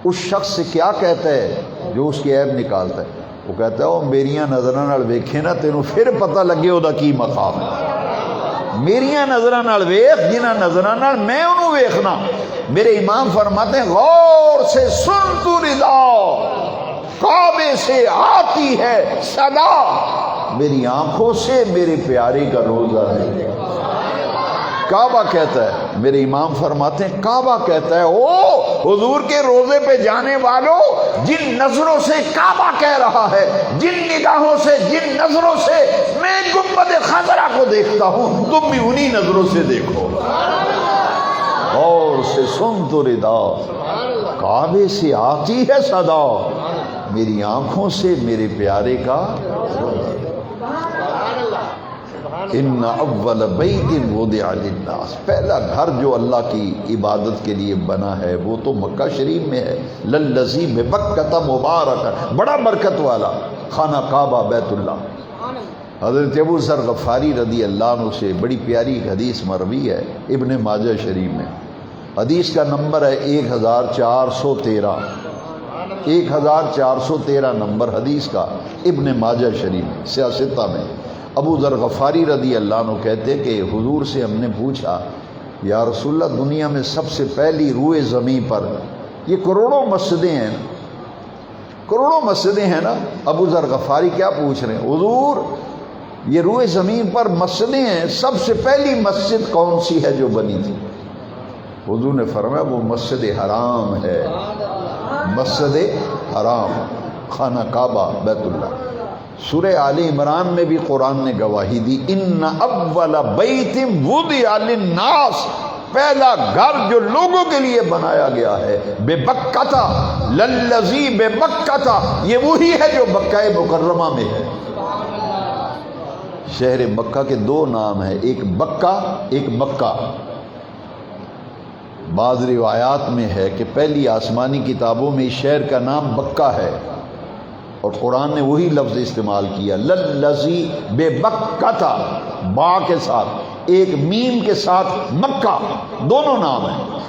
اس شخص سے کیا کہتا ہے جو اس کی عیب نکالتا ہے؟ وہ کہتا ہے وہ میریاں نظراں نال ویکھے نا تینوں پھر پتہ لگے وہ کی مقام ہے، میریاں نظراں نال ویکھ جنہاں نظراں نال میں انہوں ویکھنا۔ میرے امام فرماتے ہیں غور سے سن تو رضا، کعبے سے آتی ہے صدا، میری آنکھوں سے میرے پیارے کا روزہ ہے۔ کعبہ کہتا ہے، میرے امام فرماتے ہیں کعبہ کہتا ہے او حضور کے روزے پہ جانے والوں، جن نظروں سے کعبہ کہہ رہا ہے، جن نگاہوں سے، جن نظروں سے میں گنبد خضرا کو دیکھتا ہوں، تم بھی انہی نظروں سے دیکھو۔ اور سے سن تو ردا، کعبے سے آتی ہے صدا، میری آنکھوں سے میرے پیارے کا۔ ان اول بیت وضع للناس، پہلا گھر جو اللہ کی عبادت کے لیے بنا ہے وہ تو مکہ شریف میں ہے، للذی ببکۃ مبارک، بڑا برکت والا خانہ کعبہ بیت اللہ۔ حضرت ابو ذر غفاری رضی اللہ عنہ سے بڑی پیاری حدیث مروی ہے ابن ماجہ شریف میں، حدیث کا نمبر ہے 1413، 1413 نمبر حدیث کا ابن ماجہ شریف میں، سیاستہ میں۔ ابو ذر غفاری رضی اللہ عنہ کہتے کہ حضور سے ہم نے پوچھا یا رسول اللہ دنیا میں سب سے پہلی روئے زمین پر یہ کروڑوں مسجدیں ہیں، کروڑوں مسجدیں ہیں نا، ابو ذر غفاری کیا پوچھ رہے ہیں حضور یہ روئے زمین پر مسجدیں ہیں، سب سے پہلی مسجد کون سی ہے جو بنی تھی؟ حضور نے فرمایا وہ مسجد حرام ہے، مسجد حرام، خانہ کعبہ بیت اللہ۔ سورہ آل عمران میں بھی قرآن نے گواہی دی ان اول بیت وضع للناس، پہلا گھر جو لوگوں کے لیے بنایا گیا ہے، بے بکہ للذی بے بکہ، یہ وہی ہے جو مکہ مکرمہ میں ہے۔ شہر مکہ کے دو نام ہیں، ایک بکہ ایک مکہ۔ بعض روایات میں ہے کہ پہلی آسمانی کتابوں میں اس شہر کا نام بکہ ہے، اور قرآن نے وہی لفظ استعمال کیا للذی بے بکہ، با کے ساتھ ایک میم کے ساتھ مکہ، دونوں نام ہیں۔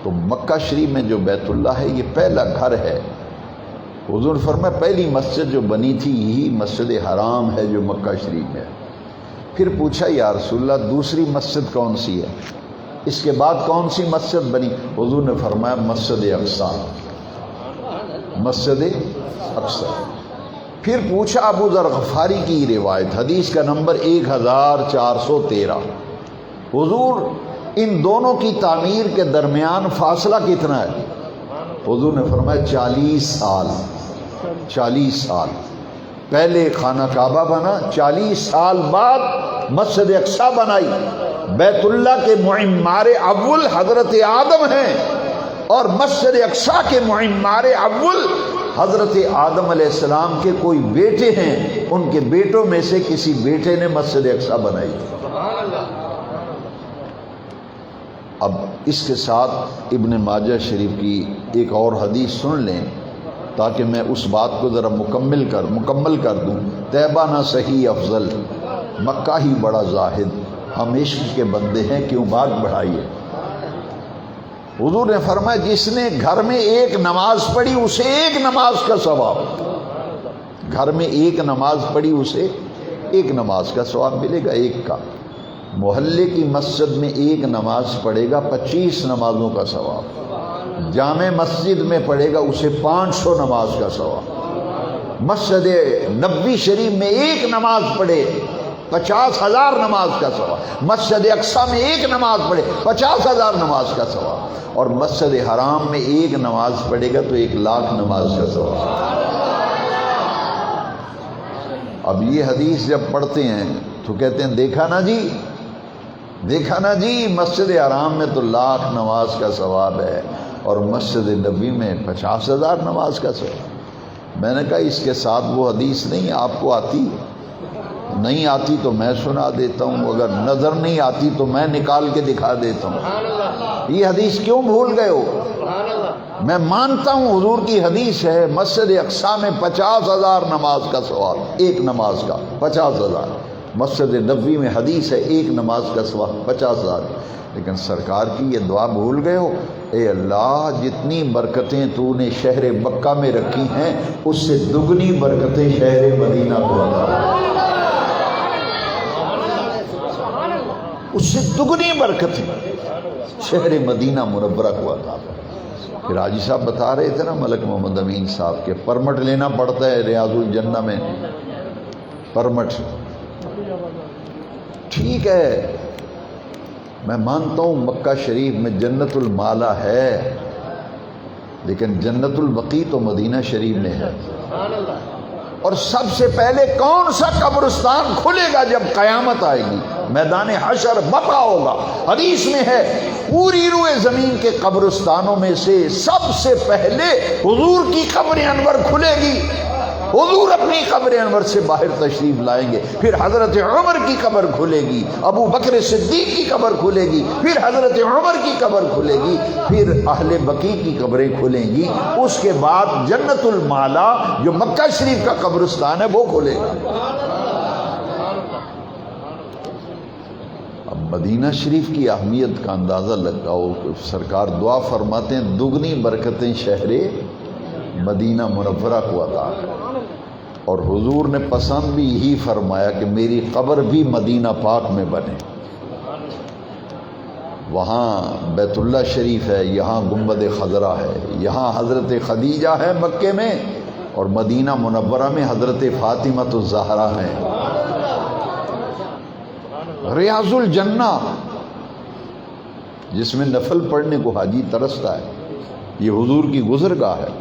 تو مکہ شریف میں جو بیت اللہ ہے یہ پہلا گھر ہے۔ حضور نے فرمایا پہلی مسجد جو بنی تھی یہی مسجد حرام ہے جو مکہ شریف میں ہے۔ پھر پوچھا یا رسول اللہ دوسری مسجد کون سی ہے، اس کے بعد کون سی مسجد بنی؟ حضور نے فرمایا مسجد اقصی، مسجد اقصی۔ پھر پوچھا ابو ذر غفاری کی روایت، حدیث کا نمبر 1413، حضور ان دونوں کی تعمیر کے درمیان فاصلہ کتنا ہے؟ حضور نے فرمایا 40 سال، 40 سال۔ پہلے خانہ کعبہ بنا، 40 سال بعد مسجد اقصی بنائی۔ بیت اللہ کے معمار اول حضرت آدم ہیں، اور مسجد اقصی کے معمار اول حضرت آدم علیہ السلام کے کوئی بیٹے ہیں، ان کے بیٹوں میں سے کسی بیٹے نے مسجد اقصی بنائی۔ اب اس کے ساتھ ابن ماجہ شریف کی ایک اور حدیث سن لیں تاکہ میں اس بات کو ذرا مکمل کر دوں۔ طیبہ نہ صحیح افضل، مکہ ہی بڑا زاہد، ہم عشق کے بندے ہیں کیوں بات بڑھائیے۔ حضور نے فرمایا جس نے گھر میں ایک نماز پڑھی اسے ایک نماز کا ثواب، گھر میں ایک نماز پڑھی اسے ایک نماز کا ثواب ملے گا، ایک کا۔ محلے کی مسجد میں ایک نماز پڑھے گا 25 نمازوں کا ثواب، جامع مسجد میں پڑھے گا اسے 500 نماز کا ثواب، مسجد نبوی شریف میں ایک نماز پڑھے 50,000 نماز کا ثواب، مسجد اقصی میں ایک نماز پڑھے 50,000 نماز کا ثواب، اور مسجد حرام میں ایک نماز پڑھے گا تو 1,00,000 نماز کا ثواب۔ اب یہ حدیث جب پڑھتے ہیں تو کہتے ہیں دیکھا نا جی مسجد حرام میں تو 1,00,000 نماز کا ثواب ہے اور مسجد نبوی میں 50,000 نماز کا ثواب۔ میں نے کہا اس کے ساتھ وہ حدیث نہیں آپ کو آتی؟ نہیں آتی تو میں سنا دیتا ہوں، اگر نظر نہیں آتی تو میں نکال کے دکھا دیتا ہوں۔ یہ حدیث کیوں بھول گئے ہو؟ میں مانتا ہوں حضور کی حدیث ہے مسجد اقصی میں 50,000 نماز کا ثواب، ایک نماز کا 50,000۔ مسجد نبوی میں حدیث ہے ایک نماز کا ثواب 50,000۔ لیکن سرکار کی یہ دعا بھول گئے ہو، اے اللہ جتنی برکتیں تو نے شہر مکہ میں رکھی ہیں اس سے دگنی برکتیں شہر مدینہ کو عطا، اس سے دگنی برکتیں شہر مدینہ منورہ کو عطا۔ پھر حاجی صاحب بتا رہے تھے نا ملک محمد امین صاحب کے پرمٹ لینا پڑتا ہے ریاض الجنہ میں، پرمٹ ٹھیک ہے، میں مانتا ہوں مکہ شریف میں جنت المالا ہے، لیکن جنت البقیع تو مدینہ شریف میں ہے۔ اور سب سے پہلے کون سا قبرستان کھلے گا جب قیامت آئے گی؟ میدان حشر بپا ہوگا۔ حدیث میں ہے پوری روئے زمین کے قبرستانوں میں سے سب سے پہلے حضور کی قبر انور کھلے گی، حضور اپنی قبر انور سے باہر تشریف لائیں گے، پھر حضرت عمر کی قبر کھلے گی، ابو بکر صدیق کی قبر کھلے گی، پھر حضرت عمر کی قبر کھلے گی، پھر اہل بقیع کی قبریں کھلیں گی، اس کے بعد جنت المالا جو مکہ شریف کا قبرستان ہے وہ کھلے گا۔ اب مدینہ شریف کی اہمیت کا اندازہ لگاؤ، سرکار دعا فرماتے ہیں دگنی برکتیں شہر مدینہ منورہ کو عطا ہے۔ اور حضور نے پسند بھی یہی فرمایا کہ میری قبر بھی مدینہ پاک میں بنے. وہاں بیت اللہ شریف ہے، یہاں گنبد خضرا ہے، یہاں حضرت خدیجہ ہے مکے میں، اور مدینہ منورہ میں حضرت فاطمہ الزہرا ہیں. ریاض الجنہ جس میں نفل پڑھنے کو حاجی ترستا ہے، یہ حضور کی گزرگاہ ہے.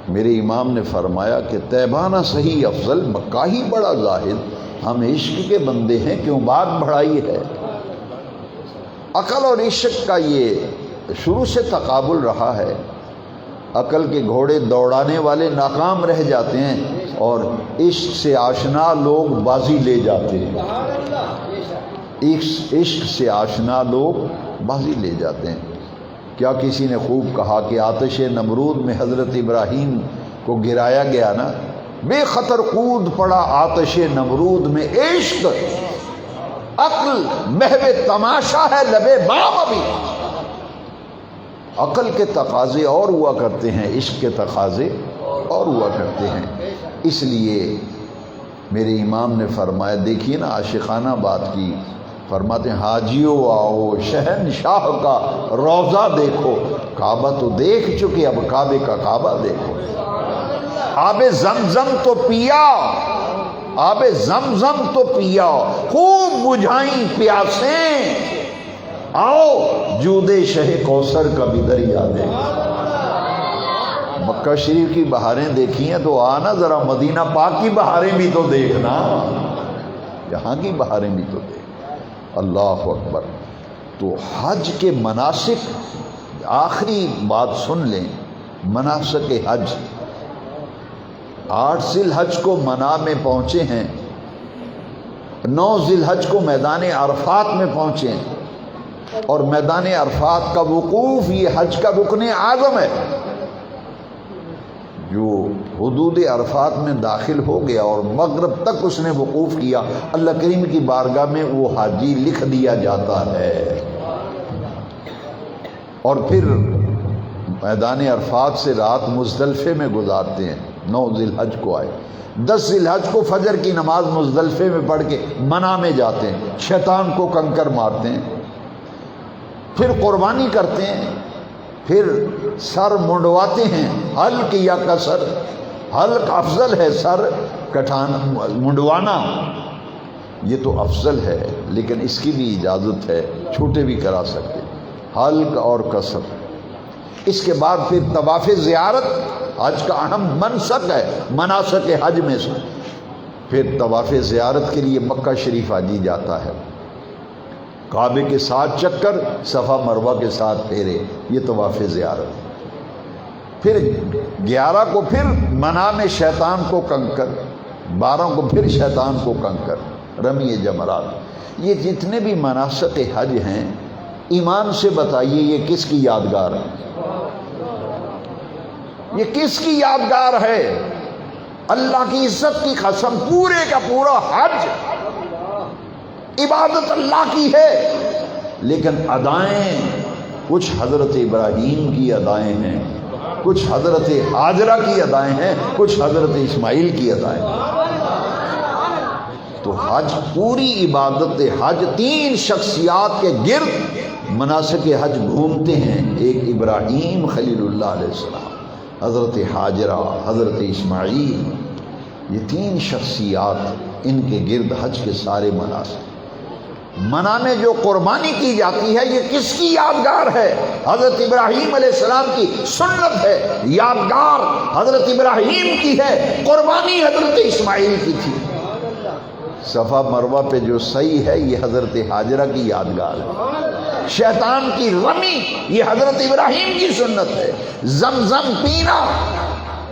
میرے امام نے فرمایا کہ طیبانہ صحیح افضل، مکہ ہی بڑا زاہد، ہم عشق کے بندے ہیں کیوں بات بڑھائی ہے. عقل اور عشق کا یہ شروع سے تقابل رہا ہے. عقل کے گھوڑے دوڑانے والے ناکام رہ جاتے ہیں اور عشق سے آشنا لوگ بازی لے جاتے ہیں. عشق سے آشنا لوگ بازی لے جاتے ہیں. کیا کسی نے خوب کہا کہ آتش نمرود میں حضرت ابراہیم کو گرایا گیا نا، بے خطر کود پڑا آتش نمرود میں عشق، عقل محو تماشا ہے لبے بام. ابھی عقل کے تقاضے اور ہوا کرتے ہیں، عشق کے تقاضے اور ہوا کرتے ہیں. اس لیے میرے امام نے فرمایا، دیکھیے نا عاشقانہ بات کی، فرماتے ہیں حاجیو آؤ شہنشاہ کا روضہ دیکھو. کعبہ تو دیکھ چکے، اب کعبے کا کعبہ دیکھو. آب زمزم تو پیا، آب زمزم تو پیا، خوب بجھائیں پیاسیں، آؤ جود شہ کوثر کا بھی دریا دیکھو. مکہ شریف کی بہاریں دیکھی ہیں تو آنا ذرا مدینہ پاک کی بہاریں بھی تو دیکھنا، یہاں کی بہاریں بھی تو دیکھ. اللہ اکبر. تو حج کے مناسک، آخری بات سن لیں، مناسک حج. 8 ذی الحج کو منا میں پہنچے ہیں، 9 ذی الحج کو میدان عرفات میں پہنچے ہیں، اور میدان عرفات کا وقوف یہ حج کا رکن اعظم ہے. جو حدود عرفات میں داخل ہو گیا اور مغرب تک اس نے وقوف کیا، اللہ کریم کی بارگاہ میں وہ حاجی لکھ دیا جاتا ہے. اور پھر میدان عرفات سے رات مزدلفے میں گزارتے ہیں. 9 ذی الحج کو آئے، 10 ذی الحج کو فجر کی نماز مزدلفے میں پڑھ کے منا میں جاتے ہیں، شیطان کو کنکر مارتے ہیں، پھر قربانی کرتے ہیں، پھر سر منڈواتے ہیں. حلق یا کسر، حلق افضل ہے، سر کٹھان منڈوانا یہ تو افضل ہے، لیکن اس کی بھی اجازت ہے، چھوٹے بھی کرا سکتے، حلق اور کسر. اس کے بعد پھر طواف زیارت، حج کا اہم منسک ہے مناسک حج میں سے. پھر طواف زیارت کے لیے مکہ شریف حاجی جاتا ہے، کعبے کے 7 چکر، صفا مروہ کے 7 پھیرے، یہ طواف زیارت. پھر 11 کو پھر منا میں شیطان کو کنکر، 12 کو پھر شیطان کو کنکر، رمی جمرات. یہ جتنے بھی مناسک حج ہیں، ایمان سے بتائیے یہ کس کی یادگار ہے؟ یہ کس کی یادگار ہے؟ اللہ کی عزت کی قسم، پورے کا پورا حج عبادت اللہ کی ہے، لیکن ادائیں کچھ حضرت ابراہیم کی ادائیں ہیں، کچھ حضرت ہاجرہ کی ادائیں ہیں، کچھ حضرت اسماعیل کی ادائیں ہیں. تو حج پوری عبادت حج 3 شخصیات کے گرد مناسک حج گھومتے ہیں. ایک ابراہیم خلیل اللہ علیہ السلام، حضرت ہاجرہ، حضرت اسماعیل، یہ 3 شخصیات، ان کے گرد حج کے سارے مناسک. منا میں جو قربانی کی جاتی ہے یہ کس کی یادگار ہے؟ حضرت ابراہیم علیہ السلام کی سنت ہے، یادگار حضرت ابراہیم کی ہے، قربانی حضرت اسماعیل کی تھی. صفا مروہ پہ جو سعی ہے یہ حضرت ہاجرہ کی یادگار ہے. شیطان کی رمی یہ حضرت ابراہیم کی سنت ہے. زمزم پینا،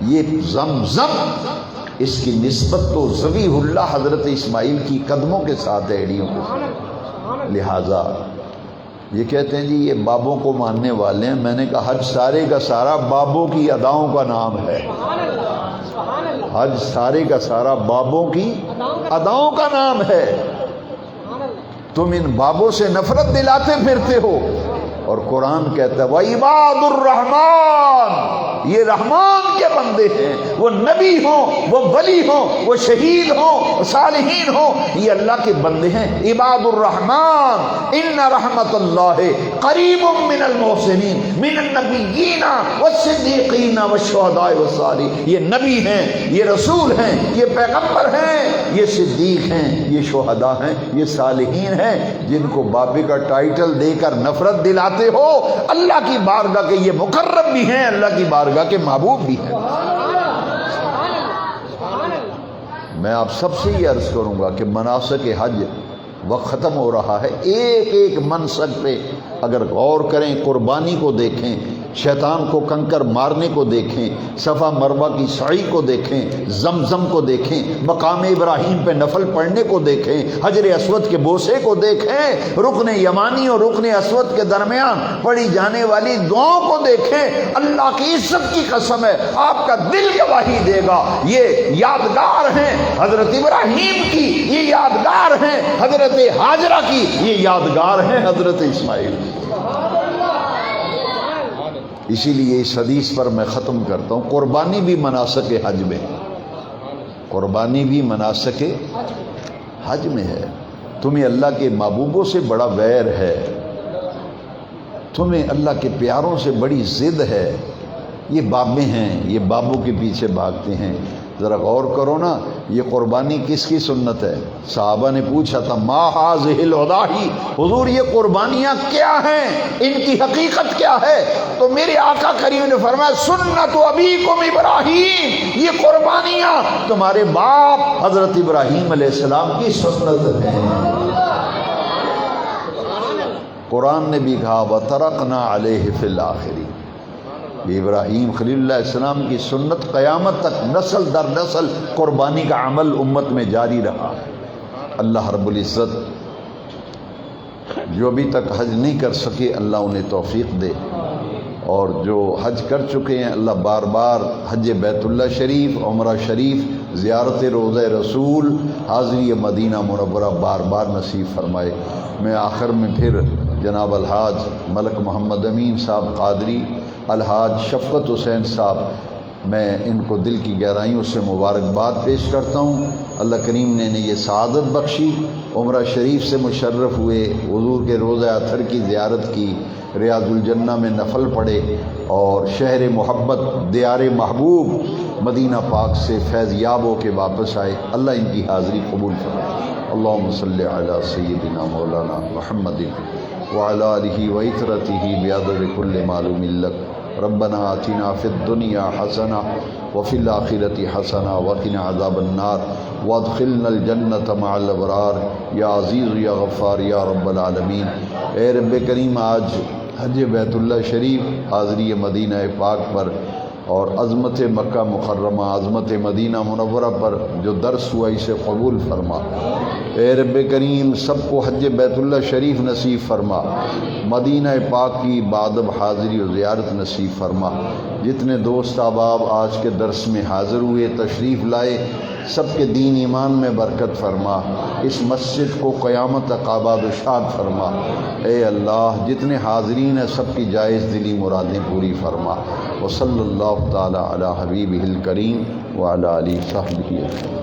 یہ زمزم اس کی نسبت تو ذبیح اللہ حضرت اسماعیل کی قدموں کے ساتھ ہے، ایڑیوں کے ساتھ. لہذا یہ کہتے ہیں جی یہ بابوں کو ماننے والے ہیں. میں نے کہا حج سارے کا سارا بابوں کی اداؤں کا نام ہے. حج سارے کا سارا بابوں کی اداؤں کا نام ہے. تم ان بابوں سے نفرت دلاتے پھرتے ہو اور قرآن کہتا ہے وَعِبَادُ الرحمن، یہ رحمان کے بندے ہیں، وہ نبی ہوں، وہ ولی ہوں، وہ شہید ہوں، وہ صالحین ہوں، یہ اللہ کے بندے ہیں۔ عباد الرحمن ان رحمت اللہ قریب من المحسنین من النبیین والصدیقین والشہداء والصالحین، یہ نبی ہیں، یہ رسول ہیں، یہ پیغمبر ہیں، یہ صدیق ہیں، یہ شہداء ہیں، یہ صالحین ہیں، جن کو بابے کا ٹائٹل دے کر نفرت دلاتے ہو، اللہ کی بارگاہ کے یہ مقرب بھی ہیں، اللہ کی بارگاہ کے محبوب بھی ہیں۔ میں آپ سب سے یہ عرض کروں گا کہ مناسک حج وقت ختم ہو رہا ہے، ایک ایک منسک پہ اگر غور کریں، قربانی کو دیکھیں، شیطان کو کنکر مارنے کو دیکھیں، صفا مروہ کی سعی کو دیکھیں، زمزم کو دیکھیں، مقام ابراہیم پہ نفل پڑھنے کو دیکھیں، حجر اسود کے بوسے کو دیکھیں، رکن یمانی اور رکن اسود کے درمیان پڑھی جانے والی دعاؤں کو دیکھیں، اللہ کی عزت کی قسم ہے آپ کا دل گواہی دے گا، یہ یادگار ہیں حضرت ابراہیم کی، یہ یادگار ہیں حضرت ہاجرہ کی، یہ یادگار ہیں حضرت اسماعیل کی۔ اسی لیے اس حدیث پر میں ختم کرتا ہوں، قربانی بھی مناسک حج میں، قربانی بھی مناسک حج میں ہے۔ تمہیں اللہ کے محبوبوں سے بڑا ویر ہے، تمہیں اللہ کے پیاروں سے بڑی ضد ہے، یہ بابے ہیں، یہ بابوں کے پیچھے بھاگتے ہیں۔ ذرا غور کرو نا، یہ قربانی کس کی سنت ہے؟ صحابہ نے پوچھا تھا ما ھذہ الہداہی، حضور یہ قربانیاں کیا ہیں، ان کی حقیقت کیا ہے؟ تو میرے آقا کریم نے فرمایا سنت ابیکم ابراہیم، یہ قربانیاں تمہارے باپ حضرت ابراہیم علیہ السلام کی سنت ہیں۔ قرآن نے بھی کہا وَتَرَكْنَا عَلَيْهِ فِي الْآخِرِينَ، ابراہیم خلیل اللہ علیہ السلام کی سنت قیامت تک نسل در نسل قربانی کا عمل امت میں جاری رہا۔ اللہ رب العزت جو ابھی تک حج نہیں کر سکے اللہ انہیں توفیق دے، اور جو حج کر چکے ہیں اللہ بار بار حج بیت اللہ شریف، عمرہ شریف، زیارت روضہ رسول، حاضری مدینہ منورہ بار بار نصیب فرمائے۔ میں آخر میں پھر جناب الحاج ملک محمد امین صاحب قادری، الحاج شفقت حسین صاحب، میں ان کو دل کی گہرائیوں سے مبارکباد پیش کرتا ہوں۔ اللہ کریم نے انہیں یہ سعادت بخشی، عمرہ شریف سے مشرف ہوئے، حضور کے روضہ اطہر کی زیارت کی، ریاض الجنہ میں نفل پڑھے، اور شہر محبت دیار محبوب مدینہ پاک سے فیض یاب ہو کے واپس آئے۔ اللہ ان کی حاضری قبول فرمائے۔ اللہم صلی علی سیدنا مولانا محمد وعلی آلہ وعطرتہ بعدد کل معلوم لک۔ ربنا آتنا فی الدنیا حسنہ وفی الآخرۃ حسنہ وقنا عذاب النار وادخلنا الجنۃ مع الابرار یا عزیز یا غفار یا رب العالمین۔ اے رب کریم، آج حج بیت اللہ شریف، حاضری مدینہ پاک پر اور عظمت مکہ مکرمہ، عظمت مدینہ منورہ پر جو درس ہوا اسے قبول فرما۔ اے رب کریم، سب کو حج بیت اللہ شریف نصیب فرما، مدینہ پاک کی بادب حاضری و زیارت نصیب فرما۔ جتنے دوست احباب آج کے درس میں حاضر ہوئے، تشریف لائے، سب کے دین ایمان میں برکت فرما، اس مسجد کو قیامت تک آباد و شاد فرما۔ اے اللہ، جتنے حاضرین ہیں سب کی جائز دلی مرادیں پوری فرما۔ وصلی اللہ تعالی علی حبیبہ الکریم وعلی آلہ وصحبہ اجمعین۔